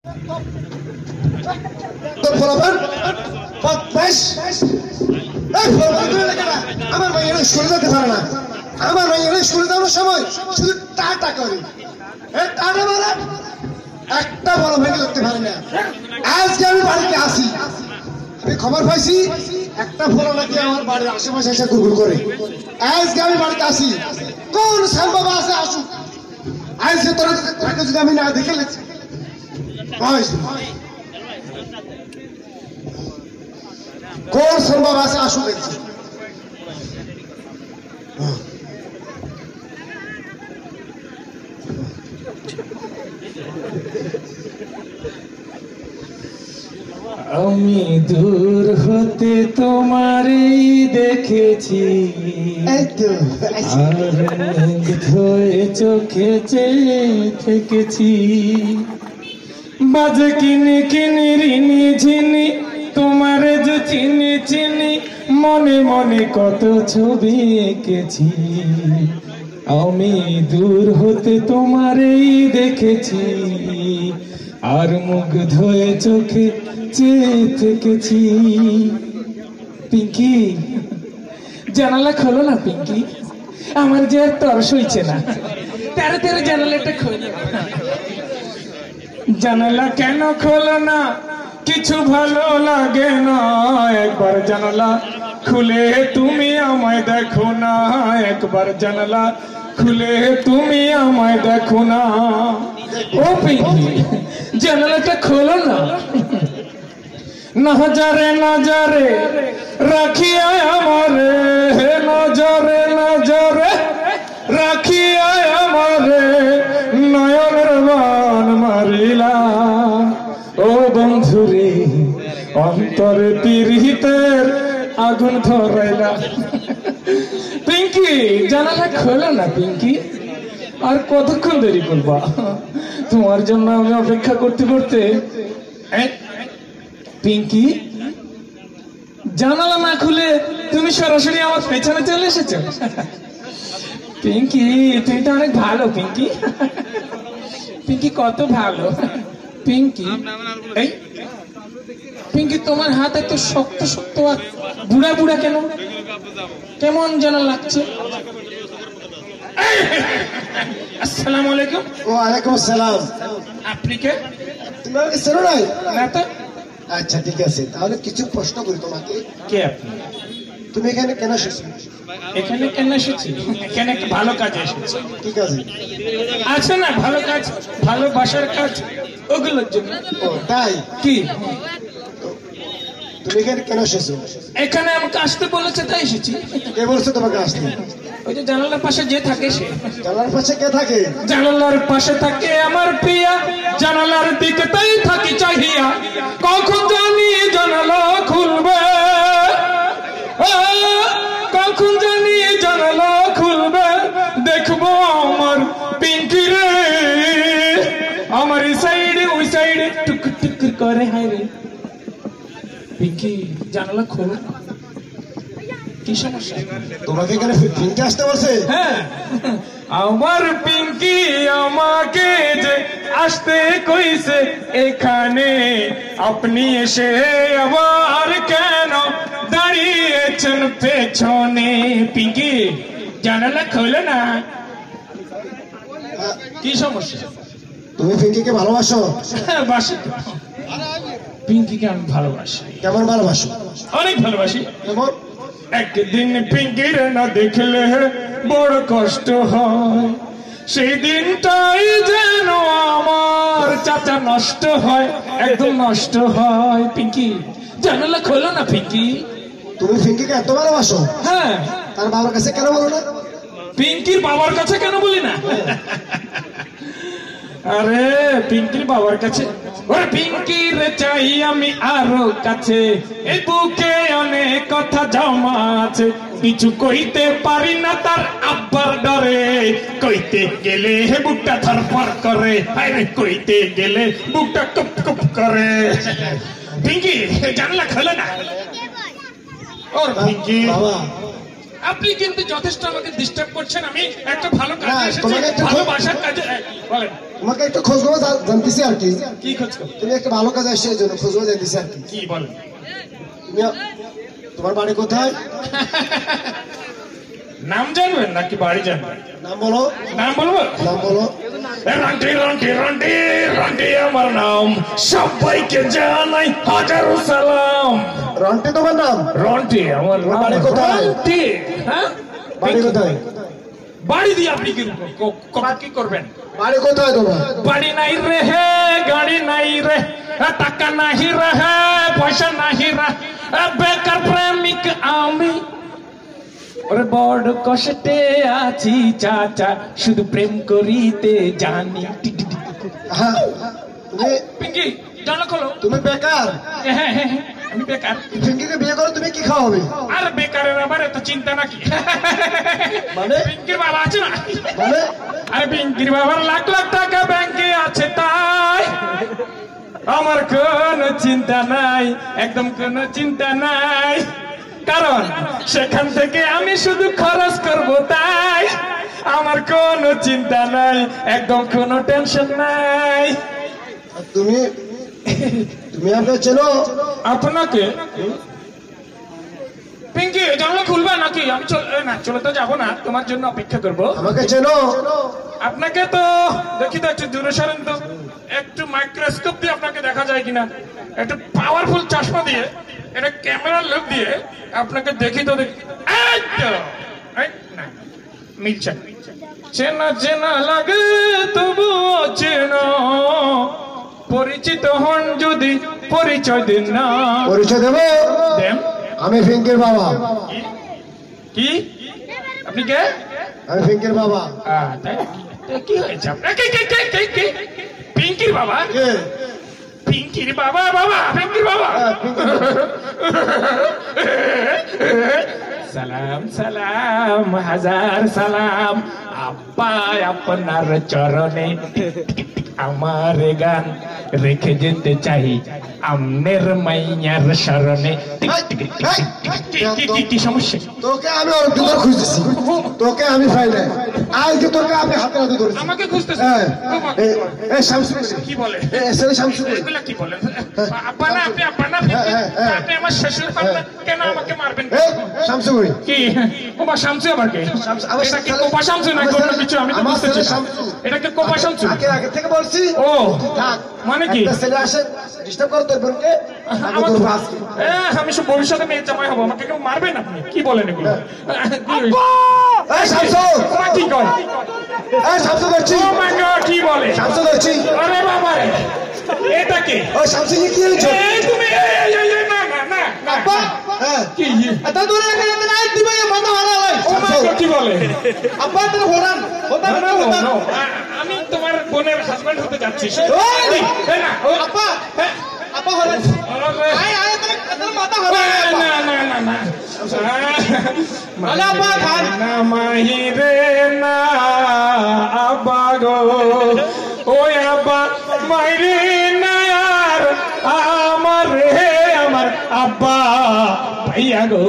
আমার ভাইয়েরা স্কুলে যেতে পারে না, আমার ভাইয়েরা স্কুলে যাওয়ার সময় শুধু টাটা করে, টাটা বলে একটা বড় ভাই করতে পারে না। আজকে আমি বাড়িতে আসি, আমি খবর পাইছি একটা ফলো নাকি আমার বাড়ির আশেপাশে এসে ঘুরঘুর করে। আজকে আমি বাড়িতে আসি, কোন সম্ভব আছে আসুক, আজকে তোরা তাকে যদি আমি না দেখে লেছি কোন সম্ভব আছে আসুক দেখছি। আমি দূর হতে তোমারই দেখেছি, আর মুখ ধোয়ে চোখে চেয়ে থেকেছি। বাজে কিনি কিনি রিনি ঝিনি তোমারে যে চিনি চিনি, মনে মনে কত ছবি এঁকেছি। আমি দূর হতে তোমারই দেখেছি, আর মুখ ধোয়ে চোখে চেয়ে থেকেছি। পিঙ্কি জানালা খোলো না পিঙ্কি, আমার যে আর তরস হইছে না, তেরো তেরো জানালাটা খোলো। জানালা কেন খোলো না, কিছু ভালো লাগে না, একবার জানালা খুলে তুমি আমায় দেখো না, একবার জানালা খুলে তুমি আমায় দেখো না। ও পিঙ্কি জানালাটা খোলো না। নজরে নজরে রাখিয়া আমারে, নজরে নজরে রাখিয়া আমারে, নয়নের বান মারিলা। ও বন্ধুরে অন্তরে পিরিতের আগুন ধরাইলা। পিঙ্কি জানালা খোলো না পিঙ্কি, আর কতক্ষণ দেরি করবা? তোমার জন্য আমি অপেক্ষা করতে করতে। পিঙ্কি জানালা না খুলে তুমি সরাসরি আমার পেছনে চলে এসেছো। পিঙ্কি তুমি তো অনেক ভালো পিঙ্কি, পিঙ্কি কত ভালো। পিঙ্কি এই পিঙ্কি তোমার হাত এত শক্ত শক্ত আর বুড়া বুড়া কেন, কেমন যেন লাগছে। আসসালামু আলাইকুম। ওয়ালাইকুম আসসালাম। আপনি কে? তুমি আমাকে চেনো নাই? না তো। আচ্ছা ঠিক আছে, তাহলে কিছু প্রশ্ন করি তোমাকে। কে আপনি? তুমি এখানে কেন এসেছো? এখানে কেন এসেছি? এখানে একটা ভালো কাজে এসেছি। ঠিক আছে, আছে না ভালো কাজ, ভালোবাসার কাজ, ওগুলোর জন্য। ও তাই? কি তুমি এখানে কেন এসেছো? এখানে আমাকে আসতে বলেছে তাই এসেছি। কে বলছে তোমাকে আসতে? ওই যে জানালার পাশে যে থাকে সে। জানালার পাশে কে থাকে? জানালার পাশে থাকে আমার প্রিয়া, জানালার দিকে তাই থাকি চাহিয়া, কখন জানি জানালা খুলবে, কখন জানি জানালা খুলবে, দেখবো আমার পিঙ্কি রে, আমার এই সাইডে ওই সাইডে টুক টুক করে। হায় রে পিঙ্কি জানালা খোলো, কি সমস্যা? তোমাকে এখানে পিঙ্কি আসতে বলছে? হ্যাঁ, আমার পিঙ্কি আমাকে যে আসতে কইছে এখানে, আপনি এসে আবার কেন দাঁড়িয়েছেন পেছনে? পিঙ্কি জানালা খোলো না, কি সমস্যা? তুমি পিঙ্কিকে ভালোবাসো? হ্যাঁ বাসি, পিঙ্কিকে আমি ভালোবাসি। কেমন ভালোবাসো? অনেক ভালোবাসি। কেমন? একদিন পিঙ্কির না দেখলে বড় কষ্ট হয়, সেই দিনটাই যেন আমার চাচা নষ্ট হয়, একদম নষ্ট হয়। পিঙ্কি জানালা খোলো না পিঙ্কি। তুমি পিঙ্কিকে এত ভালোবাসো? হ্যাঁ। তার বাবার কাছে কেন বলো না? পিঙ্কির বাবার কাছে কেন বলি না? আরে পিঙ্কির বাবার কাছে, ওরে পিঙ্কির চাই আমি আরো কাছে, এই বুকে অনেক কথা জমা আছে, কিছু কইতে পারি না তার আব্বার ডরে, কইতে গেলে বুকটা ধরপড় করে, আরে কইতে গেলে বুকটা কপ কপ করে। পিঙ্কি জানলা খোলে না। ওর পিঙ্কি বাবা, আপনি কিন্তু যথেষ্ট আমাকে ডিস্টার্ব করছেন, আমি একটা ভালো কাজে এসেছি, ভালোবাসার কাজে। বলেন তোমাকে একটু খোঁজ খবর জানতেছি আর কি। কি খোঁজ খবর? তুমি একটা ভালো কাজে আসছো এই জন্য খোঁজ খবর জানতেছি আর কি। কি বলেন? তোমার বাড়ি কোথায়? নাম জানবেন নাকি বাড়ি জানবেন? নাম বলো। নাম বলবো? নাম বলো। রন্টি রন্টি রন্টি রন্টি আমার নাম, সবাইকে জানাই হাজারো সালাম। রন্টি তোমার নাম? রন্টি আমার নাম। বাড়ি কোথায়? রন্টি। হ্যাঁ, বাড়ি কোথায়? বাড়ি দিয়ে আপনি কি করবেন? বাড়ি কোথায় তোমার? বাড়ি নাই রে হে, গাড়ি নাই রে, টাকা নাহি রে হে, পয়সা নাহি রে, বেকার প্রেমিক আমি। ওরে বড় কষ্টে আছি চাচা, শুধু প্রেম করিতে জানি। হ্যাঁ, তুমি পিঙ্কি জানো খোলো। তুমি বেকার? হ্যাঁ হ্যাঁ, আমি বেকার। পিঙ্কিকে বিয়ে করো, তুমি কি খাওয়াবে? আর বেকারের আবার এত চিন্তা নাকি? মানে পিঙ্কির বাবা আছে না? মানে আরে পিঙ্কির বাবার লাখ লাখ টাকা ব্যাংকে আছে, তাই আমার কোনো চিন্তা নাই, একদম কোনো চিন্তা নাই। কারণ সেখান থেকে আমি শুধু খরচ করব, তাই আমার কোনো চিন্তা নাই, একদম কোনো টেনশন নাই। তুমি তুমি আমাকে চেনো? আপনাকে? পিঙ্কি জানলা খুলবা নাকি? আমি না চলে তো যাবো না, তোমার জন্য অপেক্ষা করবো। আমাকে চেনো? আপনাকে তো দেখি তো, একটু দূরে সরেন তো, একটু মাইক্রোস্কোপ দিয়ে আপনাকে দেখা যায় কিনা, একটু পাওয়ারফুল চশমা দিয়ে, এটা ক্যামেরার লুক দিয়ে আপনাকে দেখি তো, দেখি। এই তো, এই না, মিলছে না। চেনা চেনা লাগে তবুও চেনা, পরিচিত হন যদি পরিচয় দিন না। পরিচয় দেবো? দেন। আমি পিঙ্কির বাবা। কি? আপনি কে? আমি পিঙ্কির বাবা। তাই কি হয়েছে আপনার? পিঙ্কির বাবা? কে? পিঙ্কির বাবা? বাবা পিঙ্কির বাবা? সালাম সালাম হাজার সালাম, আব্বা আপনার চরণে আমার গান রেখে যেতে চাই আমনের মাইয়ার শরণে। কি সমস্যা? তোকে আমি অনেকদিন ধরে খুঁজতেছি, তোকে আমি পাই নাই, আজকে তোকে আমি হাতে হাতে ধরেছি। আমাকে খুঁজতেছে? শামসু কি বলে? শামসু এগুলা কি বলেন? আব্বা না, আপনি আব্বা না, আপনি আমার শ্বশুর না, কেন আমাকে মারবেন? শামসু কি কোপা শামসু? আবার কি এটা? কি কোপা শামসু না কোনো কিছু? আমি তো বুঝতেছি এটা কি কোপা শামসু? আগে থেকে বলছি। ও মানে কি? ছেলে আসে ডিস্টার্ব করে তোর বোনকে, আমি সব ভবিষ্যতে মেয়ে জামাই হবো, আমাকে কেউ মারবেন আপনি? কি বলেন এগুলো? কি কয়? শামসু করছি। ও মাই গড, কি বলে? শামসু করছি। আরে বাবা রে, এটা কি? ও শামসু কি হয়েছে? তুমি না না না আব্বা কি এটা দূরে রেখে যেতে নাই, দিবে মাথা মারা হয়। ও মাই গড, কি বলে? আব্বা তোর হোরান আমি তোমার বোনের হাজবেন্ড হতে যাচ্ছি। না আব্বা আব্বা হোরান আয় আয় তোর মাথা হোরান। না না না না আলা আব্বা খান না মাহিরে না আব্বা গো, ওই আব্বা মাইরে না আর আমার রে, আমার আব্বা ভাইয়া গো।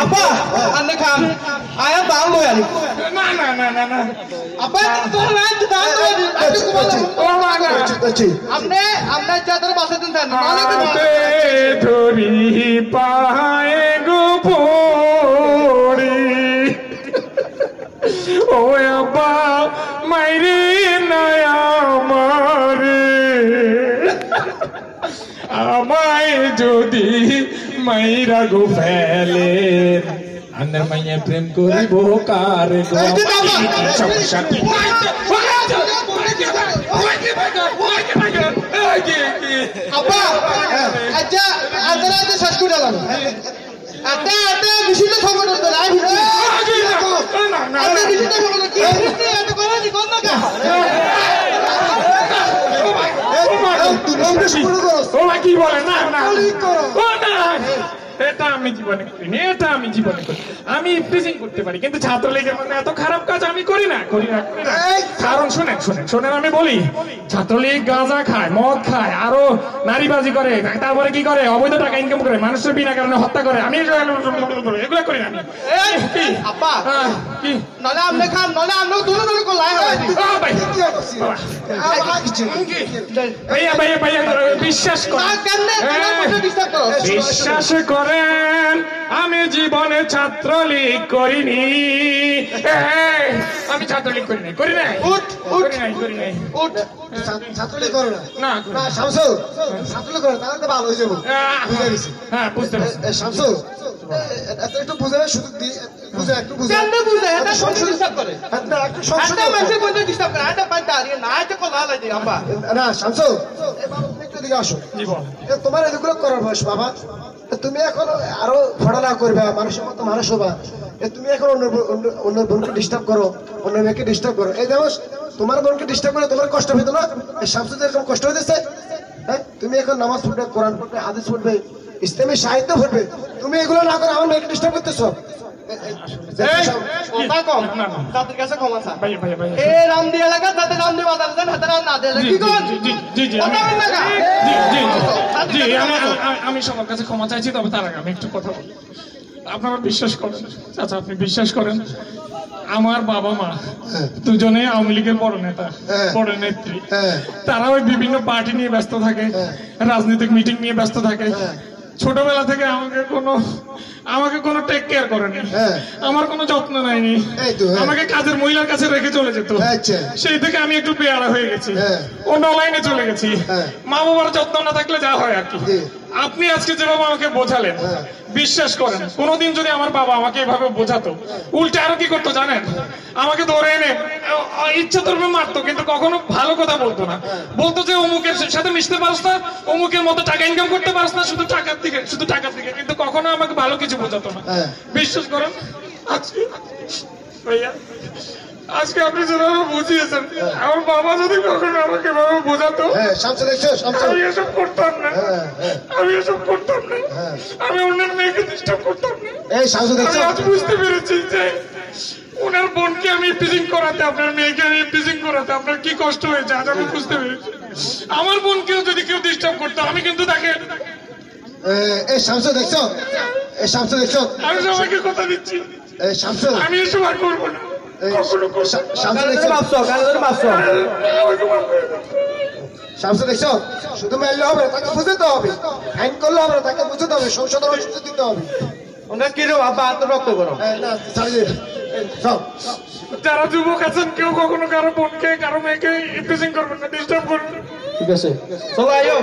আব্বা আন্নে খান আয়া দাও লয়ালি। না না না না না আব্বা তোর রাত দাও লয়ালি। ও মা না, আপনি আপনার চাদর বাসা দিন দেন নালে ধরি পায়ে গো পড়ি, ও আব্বা মাইরে না আমারে, আমায় যদি মাইরা গো ফেলে, আন্দার মাইয়া প্রেম করিব কার গো? সমস্যা কি? আব্বা আচ্ছা আদরা আদরা শেষ করে দিলাম। আদা আদা মিশিতে সংগঠন তো লাইভ হচ্ছে। আদা মিশিতে সংগঠন কি হচ্ছে? এত করে নি কোন না? ও মা কি বলে? না না ও না এটা আমি জীবনে করিনি, এটা আমি জীবনে করি। আমি ইফটিজিং করতে পারি, কিন্তু ছাত্রলীগের মধ্যে এত খারাপ কাজ আমি করি না। কারণ শুনেন শুনেন শুনেন, আমি বলি, ছাত্রলীগ গাঁজা খায়, মদ খায়, আরো নারীবাজি করে, তারপরে কি করে, অবৈধ টাকা ইনকাম করে, মানুষের বিনা কারণে হত্যা করে। আমি এগুলো করি না। আব্বা কি নলে আমনে খান, নলে আমনে দুলো দুলো করে লাই হয়। ভাই ভাইয়া ভাইয়া ভাইয়া বিশ্বাস করেন, বিশ্বাস করেন, আমি জীবনে ছাত্রলীগ করিনি। আমি ছাত্রলীগ করি নাই, করি নাই, করি নাই, করি নাই। ছাত্রলীগ করো না? না না শামসু, ছাত্রলীগ করো, তাহলে তো ভালো হয়ে যাবো। বুঝে গেছি। হ্যাঁ বুঝতে পারছি। শামসু একটু বুঝাবে, সুযোগ দিই, বুঝে একটু বুঝে। কেমনে বুঝে এটা সংশোধন ডিস্টার্ব করে, না একটু সংশোধন এটা মানুষের মধ্যে ডিস্টার্ব করে, এটা পান্তা আর না এটা কোলা লাই দি আব্বা। না শামসু, এই বাবা তুমি একটু দিকে আসো। জীবন তোমার এগুলো করার বয়স বাবা। তুমি এখন আরো পড়ালেখা করবে, মানুষের মতো মানুষ হবা। তুমি এখন অন্য বোনকে ডিস্টার্ব করো, অন্য মেয়েকে ডিস্টার্ব করো। এই দেখো তোমার বোনকে ডিস্টার্ব করে তোমার কষ্ট হইতো না? এই শামসুদের এরকম কষ্ট হইতেছে? হ্যাঁ, তুমি এখন নামাজ পড়বে, কোরআন পড়বে, হাদিস পড়বে, ইসলামী সাহিত্য পড়বে। তুমি এগুলো না করে আমার মেয়েকে ডিস্টার্ব করতেছো। কথা কম, তাদের কাছে ক্ষমা চা। ভাইয়া ভাইয়া ভাইয়া এ রামদি এলাকা তাতে রামদি বাজার দেন, হাতে রাম না দেন কি কোন? আমি সবার কাছে ক্ষমা চাইছি, তবে তার আগে আমি একটু কথা বলি। আপনারা বিশ্বাস করেন, আচ্ছা আপনি বিশ্বাস করেন, আমার বাবা মা দুজনে আওয়ামী লীগের বড় নেতা, বড় নেত্রী। তারা ওই বিভিন্ন পার্টি নিয়ে ব্যস্ত থাকে, রাজনৈতিক মিটিং নিয়ে ব্যস্ত থাকে। ছোটবেলা থেকে আমাকে কোনো টেক কেয়ার করেনি, আমার কোনো যত্ন নেয়নি, আমাকে কাজের মহিলার কাছে রেখে চলে যেত। সেই থেকে আমি একটু পেয়ারা হয়ে গেছি, অন্য লাইনে চলে গেছি। মা বাবার যত্ন না থাকলে যা হয় আর কি। আপনি আজকে যেভাবে আমাকে বোঝালেন, বিশ্বাস করেন কোনোদিন যদি আমার বাবা আমাকে এভাবে বোঝাতো, উল্টে আরো কি করতো জানেন? আমাকে ধরে এনে ইচ্ছা ধর্মে মারতো, কিন্তু কখনো ভালো কথা বলতো না। বলতো যে অমুকের সাথে মিশতে পারস না, অমুকের মতো টাকা ইনকাম করতে পারস না, শুধু টাকার দিকে, শুধু টাকার দিকে, কিন্তু কখনো আমাকে ভালো কিছু বোঝাতো না। বিশ্বাস করেন আজকে ভাইয়া, আজকে আপনি যেভাবে বুঝিয়েছেন, আমার বাবা যদি কখনো আমাকে এভাবে বোঝাতো, আমি এসব করতাম না, আমি এসব করতাম না, আমি অন্যের মেয়েকে ডিস্টার্ব করতাম না। আমি আজ বুঝতে পেরেছি যে ওনার বোনকে আমি ইফটিজিং করাতে, আপনার মেয়েকে আমি ইফটিজিং করাতে আপনার কি কষ্ট হয়েছে, আজ আমি বুঝতে পেরেছি। আমার বোনকেও যদি কেউ ডিস্টার্ব করতো, আমি কিন্তু তাকে, আমি সবাইকে কথা দিচ্ছি, আমি এসব আর করবো না। শুধু মারলে হবে না, তাকে বুঝতে হবে, আইন করলে হবে না, তাকে বুঝতে হবে, সংশোধন দিতে হবে। ওনার কি রে আব্বা আত্মরক্ত করো। যারা যুবক আছেন, কেউ কখনো কারো বোনকে, কারো মেয়েকে ইফটিজিং করবেন না, ডিস্টার্ব করবেন না। ঠিক আছে, চলো আয়ো।